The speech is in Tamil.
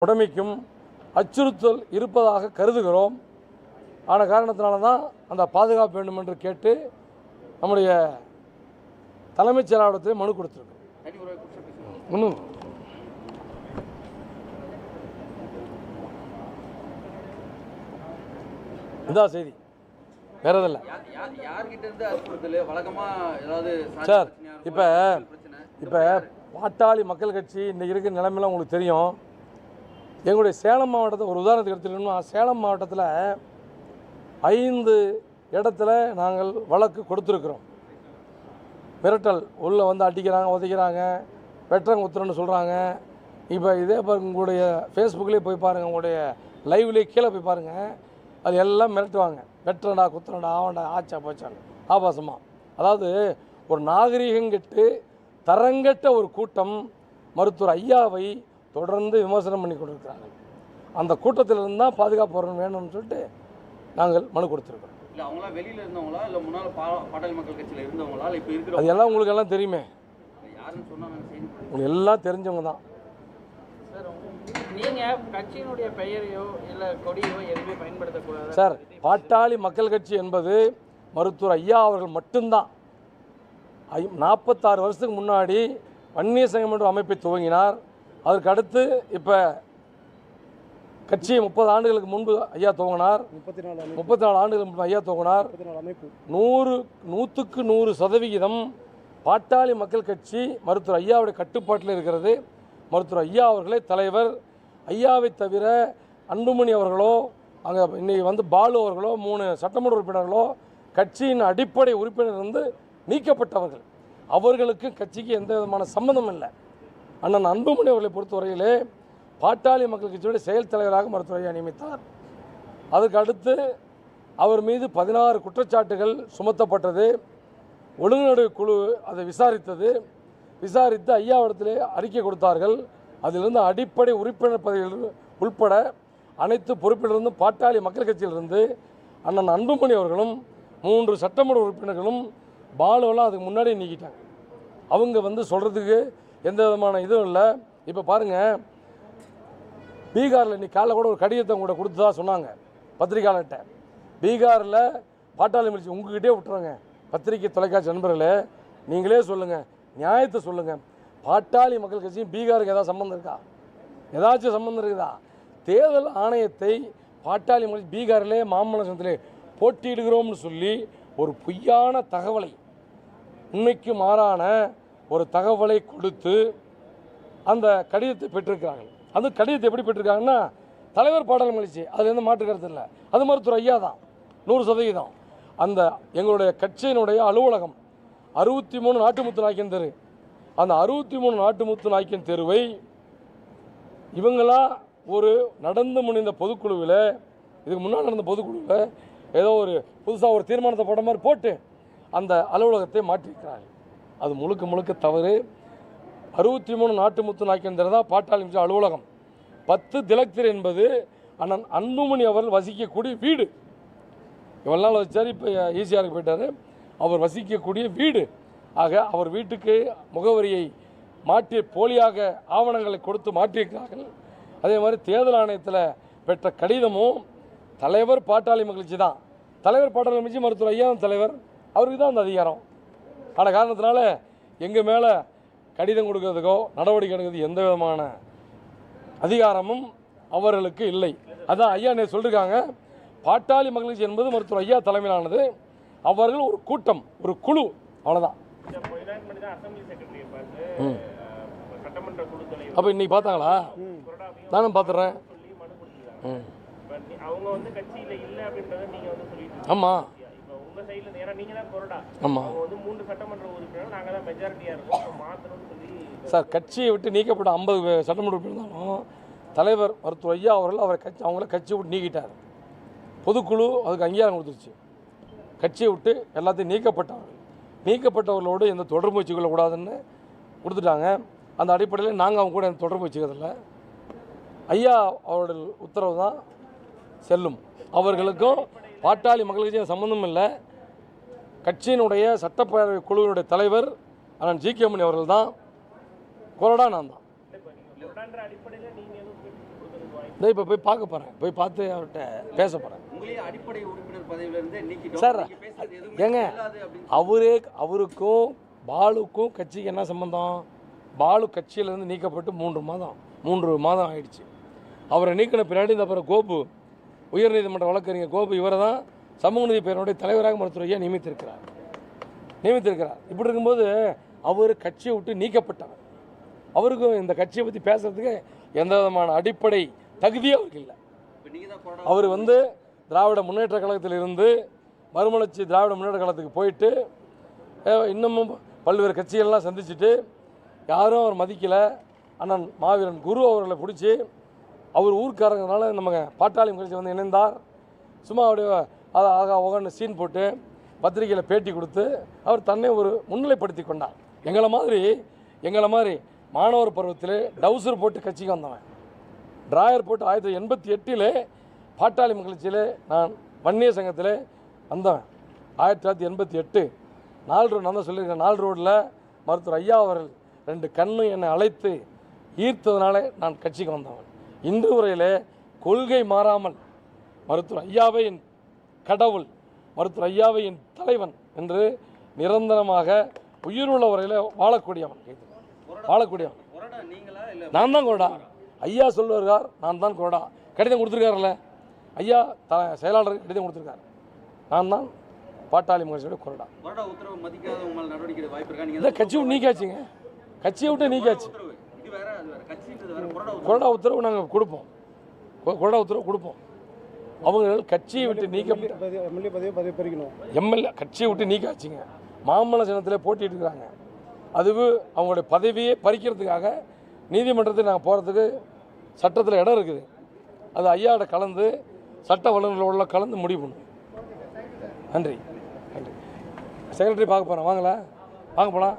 உடைமைக்கும் அச்சுறுத்தல் இருப்பதாக கருதுகிறோம். ஆன காரணத்தினால தான் அந்த பாதுகாப்பு வேண்டும் என்று கேட்டு நம்முடைய தலைமைச் செயலாளரத்தில் மனு கொடுத்துருக்கோம். இன்னும் இதான் செய்தி, வேற எதில்லை சார். இப்போ பாட்டாளி மக்கள் கட்சி இன்றைக்கி இருக்கிற நிலைமையில உங்களுக்கு தெரியும். எங்களுடைய சேலம் மாவட்டத்தை ஒரு உதாரணத்துக்கு எடுத்துக்கணும்னா, சேலம் மாவட்டத்தில் 5 இடத்துல நாங்கள் வழக்கு கொடுத்துருக்குறோம். மிரட்டல் உள்ளே வந்து அடிக்கிறாங்க, உதைக்கிறாங்க, வெட்டுறங்க உத்துறன்னு சொல்கிறாங்க. இப்போ இதே பாருங்க, உங்களுடைய ஃபேஸ்புக்லேயே போய் பாருங்கள், உங்களுடைய லைவ்லேயே கீழே போய் பாருங்கள், அது எல்லாம் மிரட்டுவாங்க. வெட்டுறடா, குத்துறடா, ஆவண்டா, ஆச்சா போச்சான்னு ஆபாசமாக. அதாவது ஒரு நாகரீகம் கெட்டு தரங்கட்ட ஒரு கூட்டம் மருத்துவர் ஐயாவை தொடர்ந்து விமர்சனம் பண்ணி கொண்டிருக்கிறார்கள். அந்த கூட்டத்திலிருந்து தான் பாதுகாப்பு வரணும் வேணும்னு சொல்லிட்டு நாங்கள் மனு கொடுத்துருக்கோம். அது எல்லாம் உங்களுக்கு எல்லாம் தெரியுமே, உங்களுக்கு எல்லாம் தெரிஞ்சவங்க தான். சார், பாட்டாளி மக்கள் கட்சி என்பது மருத்துவர் ஐயா அவர்கள் மட்டும்தான். 46 வருஷத்துக்கு முன்னாடி வன்னியர் சங்கம் என்ற அமைப்பை துவங்கினார். அதற்கு அடுத்து இப்போ கட்சியை 30 ஆண்டுகளுக்கு முன்பு ஐயா துவங்கினார். 34 ஆண்டுகளுக்கு முன்பு ஐயா துவங்கினார். 100க்கு 100% பாட்டாளி மக்கள் கட்சி மருத்துவர் ஐயாவுடைய கட்டுப்பாட்டில் இருக்கிறது. மருத்துவர் ஐயா அவர்களே தலைவர். ஐயாவை தவிர அன்புமணி அவர்களோ, அங்கே இன்னைக்கு வந்து பாலு அவர்களோ, 3 சட்டமன்ற உறுப்பினர்களோ கட்சியின் அடிப்படை உறுப்பினர் இருந்து நீக்கப்பட்டவர்கள். அவர்களுக்கு கட்சிக்கு எந்த விதமான சம்மந்தம் இல்லை. அண்ணன் அன்புமணி அவர்களை பொறுத்தவரையிலே பாட்டாளி மக்கள் கட்சியுடைய செயல் தலைவராக மருத்துவர் ஐயா நியமித்தார். அதுக்கு அடுத்து அவர் மீது 16 குற்றச்சாட்டுகள் சுமத்தப்பட்டது. ஒழுங்குநடை குழு அதை விசாரித்து ஐயாவிடத்திலே அறிக்கை கொடுத்தார்கள். அதிலிருந்து அடிப்படை உறுப்பினர் பதவிகள் உள்பட அனைத்து பொறுப்பிலிருந்தும் பாட்டாளி மக்கள் கட்சியிலிருந்து அண்ணன் அன்புமணி அவர்களும் 3 சட்டமன்ற உறுப்பினர்களும் பாலுவெல்லாம் அதுக்கு முன்னாடி நீக்கிட்டாங்க. அவங்க வந்து சொல்கிறதுக்கு எந்த விதமான இதுவும் இல்லை. இப்போ பாருங்கள், பீகாரில் இன்னைக்கு காலைல கூட ஒரு கடிதத்தை கூட கொடுத்ததா சொன்னாங்க பத்திரிகையாளர்கிட்ட. பீகாரில் பாட்டாளி மிளிச்சு உங்ககிட்டே விட்டுறாங்க. பத்திரிகை தொலைக்காட்சி நண்பர்களே, நீங்களே சொல்லுங்கள், நியாயத்தை சொல்லுங்கள். பாட்டாளி மக்கள் கட்சியும் பீகாருக்கு ஏதாவது சம்மந்தம் இருக்கா? ஏதாச்சும் சம்மந்தம் இருக்குதா? தேர்தல் ஆணையத்தை பாட்டாளி மக்கள் பீகாரிலே மாமல்லபுரத்திலே போட்டியிடுகிறோம்னு சொல்லி ஒரு பொய்யான தகவலை, உண்மைக்கு மாறான ஒரு தகவலை கொடுத்து அந்த கடிதத்தை பெற்றிருக்கிறார்கள். அந்த கடிதத்தை எப்படி பெற்றிருக்காங்கன்னா, தலைவர் பாட்டாளி மகிழ்ச்சி, அதில் எந்த மாற்று கருத்து இல்லை. அது மருத்துவர் ஐயா தான் 100%. அந்த எங்களுடைய கட்சியினுடைய அலுவலகம் 63 நாட்டுமுத்து நாயக்கன் தெரு. அந்த 63 நாட்டுமுத்து நாயக்கன் தெருவை இவங்களா ஒரு நடந்து முடிந்த பொதுக்குழுவில், இதுக்கு முன்னாடி நடந்த பொதுக்குழுவில் ஏதோ ஒரு புதுசாக ஒரு தீர்மானத்தை போட்ட மாதிரி போட்டு அந்த அலுவலகத்தை மாற்றிருக்கிறார்கள். அது முழுக்க தவறு. 63 நாட்டுமுத்து நாயக்கன் தெரு தான் பாட்டாளி அலுவலகம். 10 திலக்திர் என்பது அண்ணன் அன்புமணி அவர்கள் வசிக்கக்கூடிய வீடு. இவ்வளோ நாள் வச்சார், இப்போ ஈசிஆருக்கு போயிட்டார். அவர் வசிக்கக்கூடிய வீடு. ஆக அவர் வீட்டுக்கு முகவரியை மாற்றி போலியாக ஆவணங்களை கொடுத்து மாற்றியிருக்கிறார்கள். அதே மாதிரி தேர்தல் ஆணையத்தில் பெற்ற கடிதமும் தலைவர் பாட்டாளி மகிழ்ச்சி தான். தலைவர் பாட்டாளி மகிழ்ச்சி மருத்துவர் ஐயா தலைவர், அவருக்கு தான் அந்த அதிகாரம். ஆன காரணத்தினால எங்கள் மேலே கடிதம் கொடுக்கறதுக்கோ நடவடிக்கை எடுக்கிறது எந்த விதமான அதிகாரமும் அவர்களுக்கு இல்லை. அதான் ஐயா நேற்று சொல்லியிருக்காங்க, பாட்டாளி மகிழ்ச்சி என்பது மருத்துவர் ஐயா தலைமையிலானது. அவர்கள் ஒரு கூட்டம், ஒரு குழு, அவ்வளோதான். அப்போ இன்னைக்கு பார்த்தாங்களா? நானும் பார்த்துறேன். ஆமாம் ஆமாம் சார், கட்சியை விட்டு நீக்கப்பட்ட 50 சட்டமன்ற உறுப்பினர் இருந்தாலும் தலைவர் மருத்துவர் ஐயா அவர்கள் அவங்கள கட்சியை விட்டு நீக்கிட்டார். பொதுக்குழு அதுக்கு அங்கீகாரம் கொடுத்துருச்சு. கட்சியை விட்டு எல்லாத்தையும் நீக்கப்பட்டவர்களோடு எந்த தொடர்பு வச்சுக்கொள்ளக்கூடாதுன்னு கொடுத்துட்டாங்க. அந்த அடிப்படையில் நாங்கள் அவங்க கூட எந்த தொடர்பு வச்சுக்கிறதில்ல. ஐயா அவருடைய உத்தரவு தான் செல்லும். அவர்களுக்கும் பாட்டாளி மக்கள் கட்சியும் சம்பந்தம் இல்லை. கட்சியினுடைய சட்டப்பேரவை குழுவினுடைய தலைவர் அண்ணன் ஜி.கே. மணி அவர்கள் தான். கொறடா நான் தான். இந்த இப்போ போய் பார்க்க போகிறேன், போய் பார்த்து அவர்கிட்ட பேச போகிறேன். அடிப்படை உறுப்பினர் பதவியிலிருந்து நீக்கிட்டோம் சார் ஏங்க, அவருக்கும் பாலுக்கும் கட்சிக்கு என்ன சம்பந்தம்? பாலு கட்சியிலேருந்து நீக்கப்பட்டு 3 மாதம் ஆயிடுச்சு. அவரை நீக்கின பின்னாடி இந்த அப்புறம் கோபு, உயர்நீதிமன்ற வழக்கறிஞர் கோபு, இவரை தான் சமூக நீதி பேரனுடைய தலைவராக மருத்துவர் ஐயா நியமித்திருக்கிறார். இப்படி இருக்கும்போது அவர் கட்சியை விட்டு நீக்கப்பட்டவர். அவருக்கும் இந்த கட்சியை பற்றி பேசுறதுக்கு எந்த விதமான அடிப்படை தகுதியே அவருக்கு இல்லை. அவர் திராவிட முன்னேற்ற கழகத்தில் இருந்து மறுமலர்ச்சி திராவிட முன்னேற்ற கழகத்துக்கு போயிட்டு இன்னமும் பல்வேறு கட்சிகள்லாம் சந்திச்சுட்டு யாரும் அவர் மதிக்கலை. அண்ணன் மாவீரன் குரு அவர்களை பிடிச்சி அவர் ஊர்க்காரங்கனால நம்ம பாட்டாளி கட்சி இணைந்தார். சும்மா அப்படியே ஆகா ஒகன்னு சீன் போட்டு பத்திரிகையில் பேட்டி கொடுத்து அவர் தன்னை ஒரு முன்னிலைப்படுத்தி கொண்டார். எங்களை மாதிரி மாணவர் பருவத்தில் டவுசர் போட்டு கட்சிக்கு வந்தவன், டிராயர் போட்டு 1988 பாட்டாளி கட்சியில் நான் வன்னிய சங்கத்தில் வந்தவன். 1988 4 ரோடு, நான் தான் சொல்லியிருக்கேன், 4 ரோடில் மருத்துவர் ஐயா அவர்கள் 2 கண்ணு என்னை அழைத்து ஈர்த்ததுனால நான் கட்சிக்கு வந்தவன். இன்று வரையிலே கொள்கை மாறாமல் மருத்துவர் ஐயாவை என் கடவுள், மருத்துவர் ஐயாவை என் தலைவன் என்று நிரந்தரமாக உயிருள்ள வரையில் வாழக்கூடியவன். நான் தான் கொறடா. ஐயா சொல்லுவார், நான் தான் கொறடா. கடிதம் கொடுத்துருக்காருல்ல ஐயா, செயலாளருக்கு கடிதம் கொடுத்துருக்காரு. நான் தான் பாட்டாளி மகிழ்ச்சியோட கொறடா. இந்த கட்சியை நீக்காச்சுங்க, கட்சியை விட்டு நீக்காச்சு. கொறடா உத்தரவு நாங்கள் கொடுப்போம், அவங்க கட்சியை விட்டு எம்எல்ஏ கட்சியை விட்டு நீக்காச்சுங்க. மாமல்ல சின்னத்தில் போட்டிட்டு இருக்கிறாங்க. அதுவும் அவங்களுடைய பதவியை பறிக்கிறதுக்காக நீதிமன்றத்தில் நாங்கள் போகிறதுக்கு சட்டத்தில் இடம் இருக்குது. அது ஐயாவோட கலந்து சட்ட வல்லுநர்களோட கலந்து முடிவு பண்ணும். நன்றி. செக்ரட்டரி பார்க்க போகிறேன், வாங்க போகலாம்.